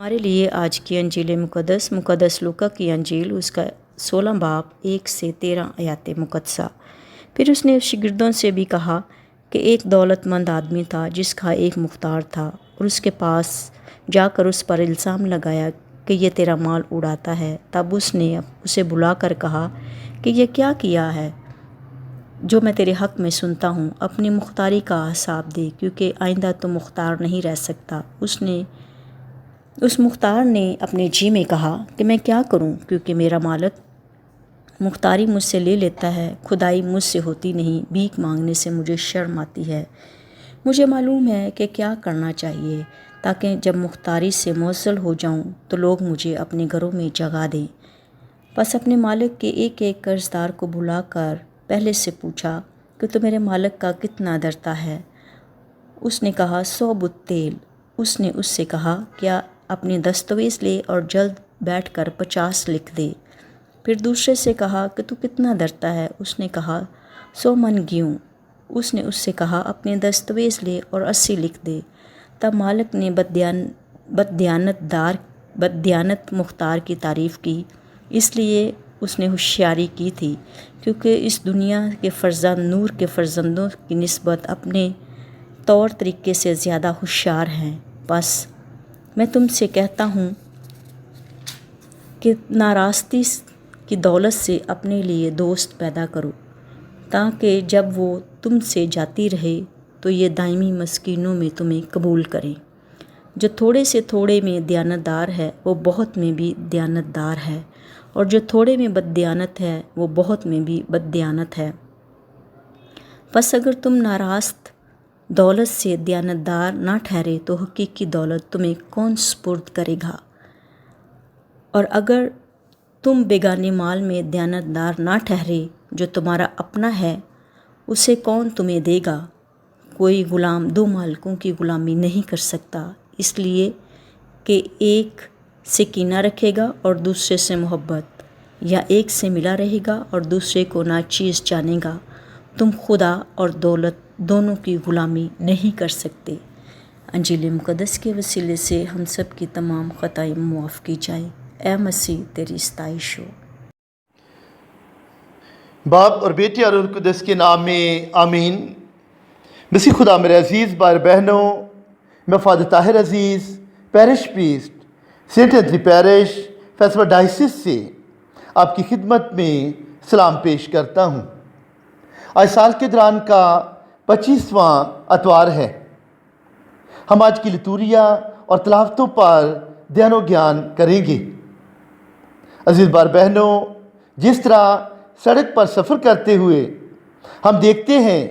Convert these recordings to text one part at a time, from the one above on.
ہمارے لیے آج کی انجیل مقدس لوکا کی انجیل اس کا 16 باب 1 سے 13 آیات مقدسہ۔ پھر اس نے شاگردوں سے بھی کہا کہ ایک دولت مند آدمی تھا جس کا ایک مختار تھا، اور اس کے پاس جا کر اس پر الزام لگایا کہ یہ تیرا مال اڑاتا ہے۔ تب اس نے اسے بلا کر کہا کہ یہ کیا کیا ہے جو میں تیرے حق میں سنتا ہوں، اپنی مختاری کا حساب دے، کیونکہ آئندہ تو مختار نہیں رہ سکتا۔ اس مختار نے اپنے جی میں کہا کہ میں کیا کروں، کیونکہ میرا مالک مختاری مجھ سے لے لیتا ہے، کھدائی مجھ سے ہوتی نہیں، بھیک مانگنے سے مجھے شرم آتی ہے۔ مجھے معلوم ہے کہ کیا کرنا چاہیے تاکہ جب مختاری سے معزل ہو جاؤں تو لوگ مجھے اپنے گھروں میں جگہ دیں۔ پس اپنے مالک کے ایک ایک قرض دار کو بلا کر پہلے سے پوچھا کہ تو میرے مالک کا کتنا درتا ہے؟ اس نے کہا 100 بت تیل۔ اس نے اس سے کہا کیا اپنی دستاویز لے اور جلد بیٹھ کر 50 لکھ دے۔ پھر دوسرے سے کہا کہ تو کتنا درتا ہے؟ اس نے کہا 100 من گیہوں۔ اس نے اس سے کہا اپنی دستاویز لے اور 80 لکھ دے۔ تب مالک نے بددیانت مختار کی تعریف کی، اس لیے اس نے ہوشیاری کی تھی، کیونکہ اس دنیا کے فرزند نور کے فرزندوں کی نسبت اپنے طور طریقے سے زیادہ ہوشیار ہیں۔ بس میں تم سے کہتا ہوں کہ ناراستی کی دولت سے اپنے لیے دوست پیدا کرو، تاکہ جب وہ تم سے جاتی رہے تو یہ دائمی مسکینوں میں تمہیں قبول کریں۔ جو تھوڑے سے تھوڑے میں دیانت دار ہے وہ بہت میں بھی دیانت دار ہے، اور جو تھوڑے میں بددیانت ہے وہ بہت میں بھی بددیانت ہے۔ پس اگر تم ناراست دولت سے دیانت دار نہ ٹھہرے تو حقیقی دولت تمہیں کون سپرد کرے گا؟ اور اگر تم بیگانے مال میں دیانت دار نہ ٹھہرے جو تمہارا اپنا ہے، اسے کون تمہیں دے گا؟ کوئی غلام 2 مالکوں کی غلامی نہیں کر سکتا، اس لیے کہ ایک سے کینہ رکھے گا اور دوسرے سے محبت، یا ایک سے ملا رہے گا اور دوسرے کو ناچیز جانے گا۔ تم خدا اور دولت دونوں کی غلامی نہیں کر سکتے۔ انجیل مقدس کے وسیلے سے ہم سب کی تمام خطائیں معاف کی جائیں۔ اے مسیح تیری ستائش ہو۔ باپ اور بیٹے اور روح القدس کے نام میں آمین۔ مسیح خدا میرے عزیز بھائی بہنوں، میں father Tahir Aziz parish priest saint Anthony parish فیصلہ ڈائسس سے آپ کی خدمت میں سلام پیش کرتا ہوں۔ آج سال کے دوران کا 25واں اتوار ہے۔ ہم آج کی لتوریا اور تلاوتوں پر دھیان و گیان کریں گے۔ عزیز بھائی بہنوں، جس طرح سڑک پر سفر کرتے ہوئے ہم دیکھتے ہیں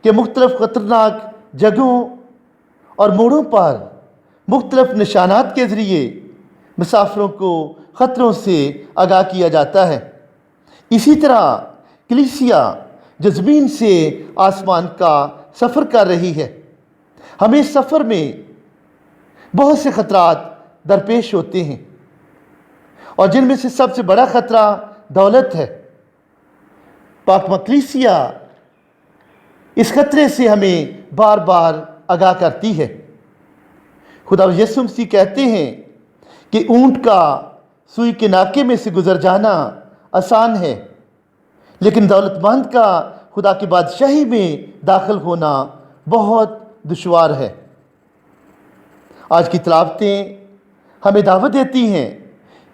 کہ مختلف خطرناک جگہوں اور موڑوں پر مختلف نشانات کے ذریعے مسافروں کو خطروں سے آگاہ کیا جاتا ہے، اسی طرح کلیسیا جو زمین سے آسمان کا سفر کر رہی ہے، ہمیں اس سفر میں بہت سے خطرات درپیش ہوتے ہیں، اور جن میں سے سب سے بڑا خطرہ دولت ہے۔ پاک کلیسیا اس خطرے سے ہمیں بار بار آگاہ کرتی ہے۔ خدا یسوع مسیح کہتے ہیں کہ اونٹ کا سوئی کے ناکے میں سے گزر جانا آسان ہے، لیکن دولت مند کا خدا کی بادشاہی میں داخل ہونا بہت دشوار ہے۔ آج کی تلاوتیں ہمیں دعوت دیتی ہیں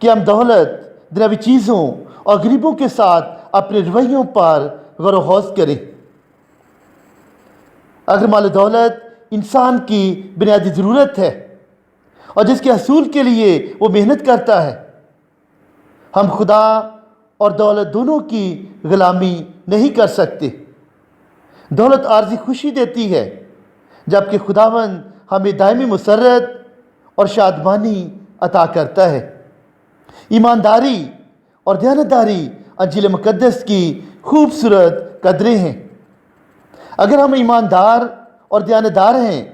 کہ ہم دولت، دنیاوی چیزوں اور غریبوں کے ساتھ اپنے رویوں پر غور و خوض کریں۔ اگر مال و دولت انسان کی بنیادی ضرورت ہے اور جس کے حصول کے لیے وہ محنت کرتا ہے، ہم خدا اور دولت دونوں کی غلامی نہیں کر سکتے۔ دولت عارضی خوشی دیتی ہے، جبکہ خداوند ہمیں دائمی مسرت اور شادمانی عطا کرتا ہے۔ ایمانداری اور دیانتداری انجیل مقدس کی خوبصورت قدریں ہیں۔ اگر ہم ایماندار اور دیانتدار ہیں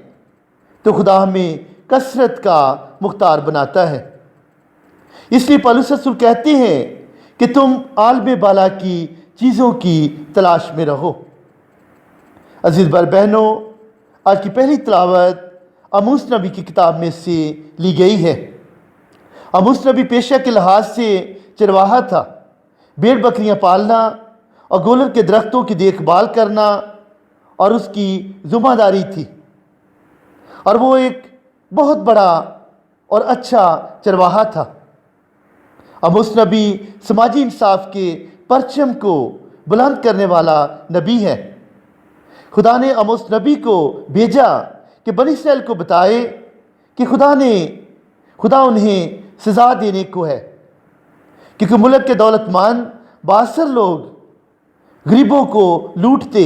تو خدا ہمیں کثرت کا مختار بناتا ہے۔ اس لیے پولس رسول کہتے ہیں کہ تم عالم بالا کی چیزوں کی تلاش میں رہو۔ عزیز بھائی بہنوں، آج کی پہلی تلاوت آموس نبی کی کتاب میں سے لی گئی ہے۔ अमूस नबी पेशा के लिहाज से चरवाहा था। भेड़ बकरियां पालना और गोलर के दरख्तों की देखभाल करना और उसकी ज़िम्मेदारी थी, और वो एक बहुत बड़ा और अच्छा चरवाहा था। अमूस नबी समाजी इंसाफ के परचम को बुलंद करने वाला नबी है। खुदा ने अमूस नबी को भेजा कि बनी इसराइल को बताए कि खुदा उन्हें सज़ा देने को है, क्योंकि मुल्क के दौलतमंद बासर लोग गरीबों को लूटते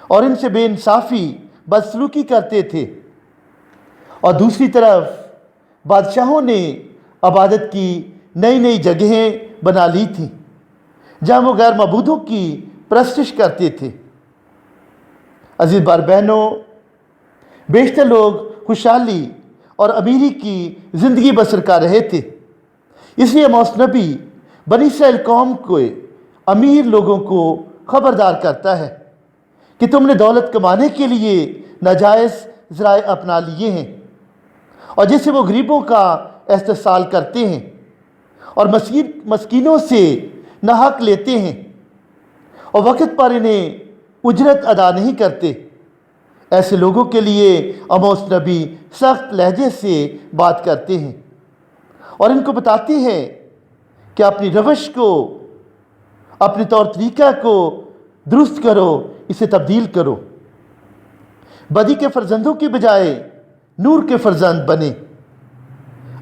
और इनसे बेइंसाफ़ी बदसलूकी करते थे, और दूसरी तरफ बादशाहों ने इबादत की नई नई जगहें बना ली थीं जहाँ वो गैर मबूदों की परस्तिश करते थे। अजीज़ बार बहनों, बेशतर लोग खुशहाली और अमीरी की ज़िंदगी बसर कर रहे थे। इसलिए आमोस नबी बनी इसराइल कौम को अमीर लोगों को ख़बरदार करता है कि तुमने दौलत कमाने के लिए नाजायज़ ज़राए अपना लिए हैं, और जिससे वो गरीबों का इस्तेहसाल करते हैं और मस्कीनों से नाहक लेते हैं और वक़्त पर इन्हें उजरत अदा नहीं करते। ऐसे लोगों के लिए आमोस नबी सख्त लहजे से बात करते हैं और इनको बताते हैं कि अपनी रवश को, अपने तौर तरीक़ा को दुरुस्त करो, इसे तब्दील करो। बदी के फर्जंदों के बजाय नूर के फर्जंद बने।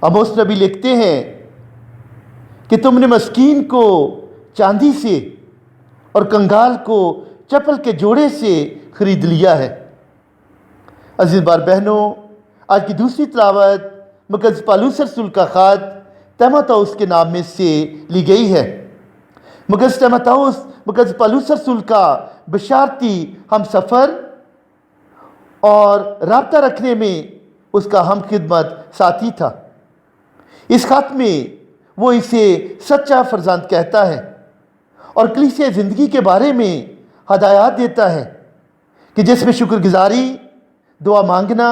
आमोस नबी लिखते हैं कि तुमने मस्कीन को चांदी से और कंगाल को चप्पल के जोड़े से ख़रीद लिया है। अजीज़ बार बहनों, आज की दूसरी तिलावत मुक़द्दस पौलुस रसूल का ख़त तीमुथियुस के नाम में से ली गई है। मुक़द्दस पौलुस रसूल का बशारती हम सफ़र और रब्ता रखने में उसका हम खिदमत साथी था। इस ख़त में वो इसे सच्चा फर्जंद कहता है और कलीसिया ज़िंदगी के बारे में हदायत देता है कि जिसमें शुक्रगुजारी, दुआ मांगना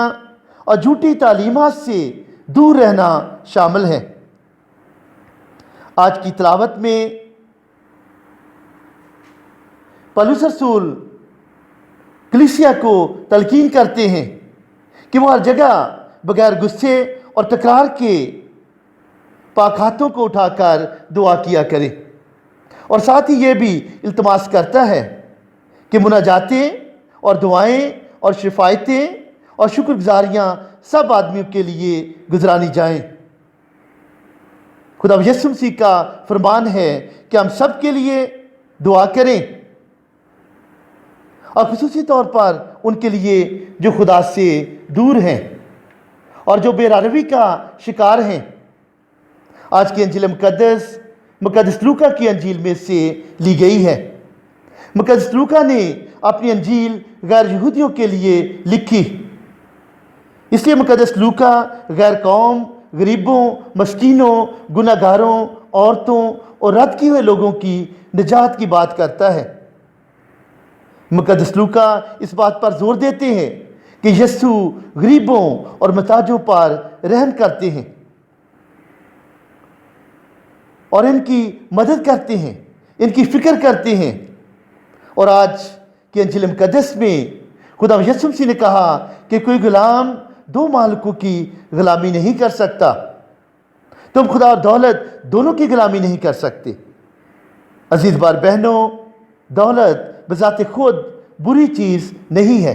और झूठी तालीमात से दूर रहना शामिल है। आज की तिलावत में पौलुस रसूल कलीसिया को तलकीन करते हैं कि वो हर जगह बगैर गुस्से और तकरार के पाक हाथों को उठाकर दुआ किया करे, और साथ ही ये भी इल्तमास करता है कि मुनाजातें और दुआएं और शिफायतें और शुक्रगुजारियाँ सब आदमियों के लिए गुजरानी जाएं। खुदा यीशु मसीह का फरमान है कि हम सब के लिए दुआ करें, और ख़ुसूसी तौर पर उनके लिए जो खुदा से दूर हैं और जो बेरारवी का शिकार हैं। आज की अंजील मुक़द्दस लूका की अंजील में से ली गई है। मुक़द्दस लूका ने अपनी अंजील गैर यहूदियों के लिए लिखी, इसलिए मुक़द्दस लूका गैर कौम, गरीबों, मस्कीनों, गुनाहगारों, औरतों और रद्द किए हुए लोगों की निजात की बात करता है। मुक़द्दस लूका इस बात पर जोर देते हैं कि यीशु गरीबों और महताजों पर रहम करते हैं और इनकी मदद करते हैं, इनकी फ़िक्र करते हैं। और आज के अंजील मुक़द्दस में खुदा यीशु मसीह ने कहा कि कोई गुलाम दो मालिकों की गुलामी नहीं कर सकता। तुम खुदा और दौलत दोनों की गुलामी नहीं कर सकते। अजीज़ बार बहनों, दौलत बज़ाते खुद बुरी चीज़ नहीं है।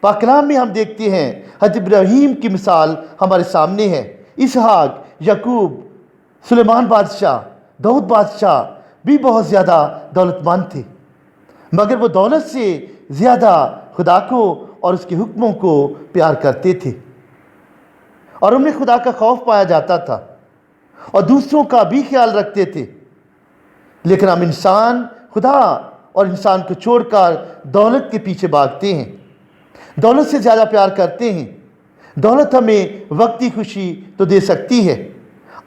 पाक कलाम में हम देखते हैं हज़रत इब्राहीम की मिसाल हमारे सामने है। इसहाक, याकूब, सुलेमान बादशाह, दाऊद बादशाह भी बहुत ज़्यादा दौलतमंद थे, मगर वो दौलत से ज़्यादा खुदा को और उसके हुक्मों को प्यार करते थे, और उनमें खुदा का खौफ पाया जाता था और दूसरों का भी ख्याल रखते थे। लेकिन हम इंसान खुदा और इंसान को छोड़कर दौलत के पीछे भागते हैं, दौलत से ज़्यादा प्यार करते हैं। दौलत हमें वक्ती खुशी तो दे सकती है,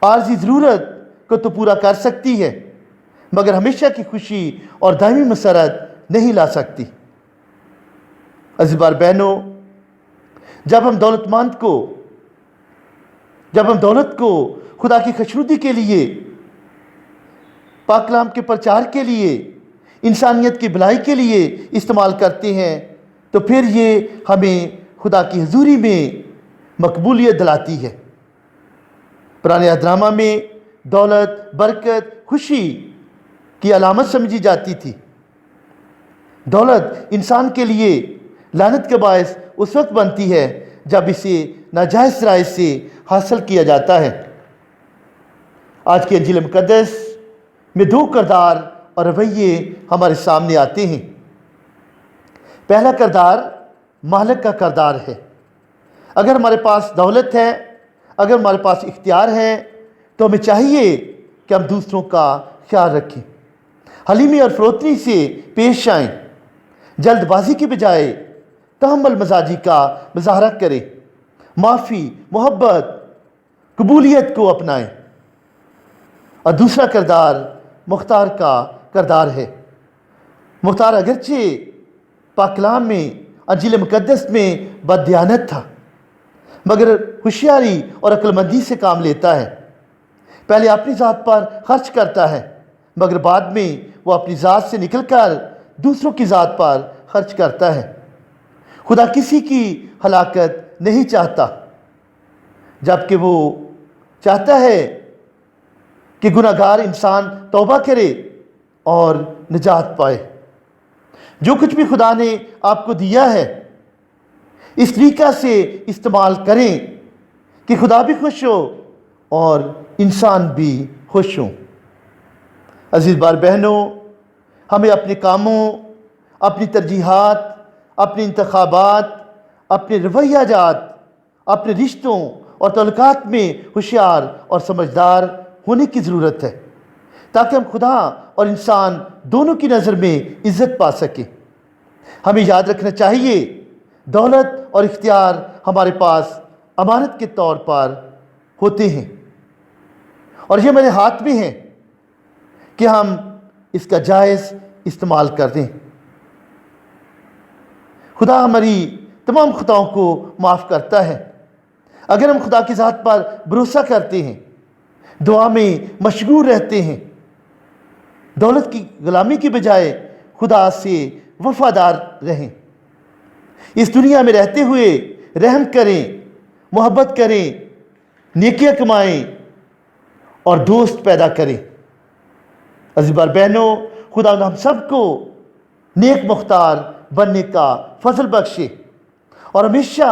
आर्जी ज़रूरत को तो पूरा कर सकती है, मगर हमेशा की खुशी और दायमी मसरत नहीं ला सकती। अज़ीज़ बार बहनों, जब हम दौलतमंद को जब हम दौलत को खुदा की खुशनुदी के लिए, पाक कलाम के प्रचार के लिए, इंसानियत की भलाई के लिए इस्तेमाल करते हैं तो फिर ये हमें खुदा की हजूरी में मकबूलियत दिलाती है। पुराने अहदनामा में दौलत, बरकत, खुशी की अलामत समझी जाती थी। दौलत इंसान के लिए लानत का बायस उस वक्त बनती है जब इसे नाजायज़ राय से हासिल किया जाता है। आज के इंजील मुक़द्दस में दो किरदार और रवैये हमारे सामने आते हैं। पहला किरदार मालिक का किरदार है। अगर हमारे पास दौलत है, अगर हमारे पास इख्तियार है, तो हमें चाहिए कि हम दूसरों का ख्याल रखें, हलीमी और फ़रोतनी से पेश आएँ, जल्दबाजी की बजाय तहम्मुल मजाजी का मुजाहरा करें, माफ़ी, मोहब्बत, कबूलियत को अपनाएं। और दूसरा किरदार मुख्तार का किरदार है। मुख्तार अगरचे पाक कलाम में, इंजील मुक़द्दस में बददियानत था, मगर होशियारी और अक्लमंदी से काम लेता है। पहले अपनी ज़ात पर खर्च करता है, मगर बाद में वो अपनी ज़ात से निकलकर दूसरों की ज़ात पर खर्च करता है। खुदा किसी की हलाकत नहीं चाहता, जबकि वो चाहता है कि गुनाहगार इंसान तौबा करे और निजात पाए। जो कुछ भी खुदा ने आपको दिया है, इस तरीक़ा से इस्तेमाल करें कि खुदा भी खुश हो और इंसान भी खुश हो। अज़ीज़ भाई बहनों, हमें अपने कामों, अपनी तरजीहात, अपने इंतखाबात, अपने रवैयाजात, अपने रिश्तों और तल्लुकात में होशियार और समझदार होने की ज़रूरत है, ताकि हम खुदा और इंसान दोनों की नज़र में इज़्ज़त पा सकें। हमें याद रखना चाहिए, दौलत और इख्तियार हमारे पास अमानत के तौर पर होते हैं और ये मेरे हाथ में है कि हम इसका जायज़ इस्तेमाल कर दें। खुदा हमारी तमाम खताओं को माफ़ करता है अगर हम खुदा की ज़ात पर भरोसा करते हैं, दुआ में मशगूल रहते हैं, दौलत की गुलामी की बजाय खुदा से वफ़ादार रहें। इस दुनिया में रहते हुए रहम करें, मोहब्बत करें, नेकियां कमाएं और दोस्त पैदा करें। अज़ीज़ भाई बहनों, खुदा हम सबको नेक मुख्तार बनने का फजल बख्शे और हमेशा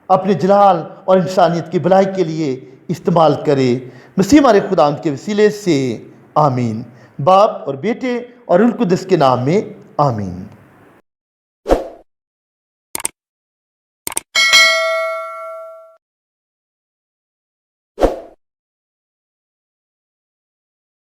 अपने जलाल और इंसानियत की भलाई के लिए इस्तेमाल करे। मसीह हमारे खुदा के वसीले से आमीन। बाप और बेटे और रूह कुद्दस के नाम में आमीन।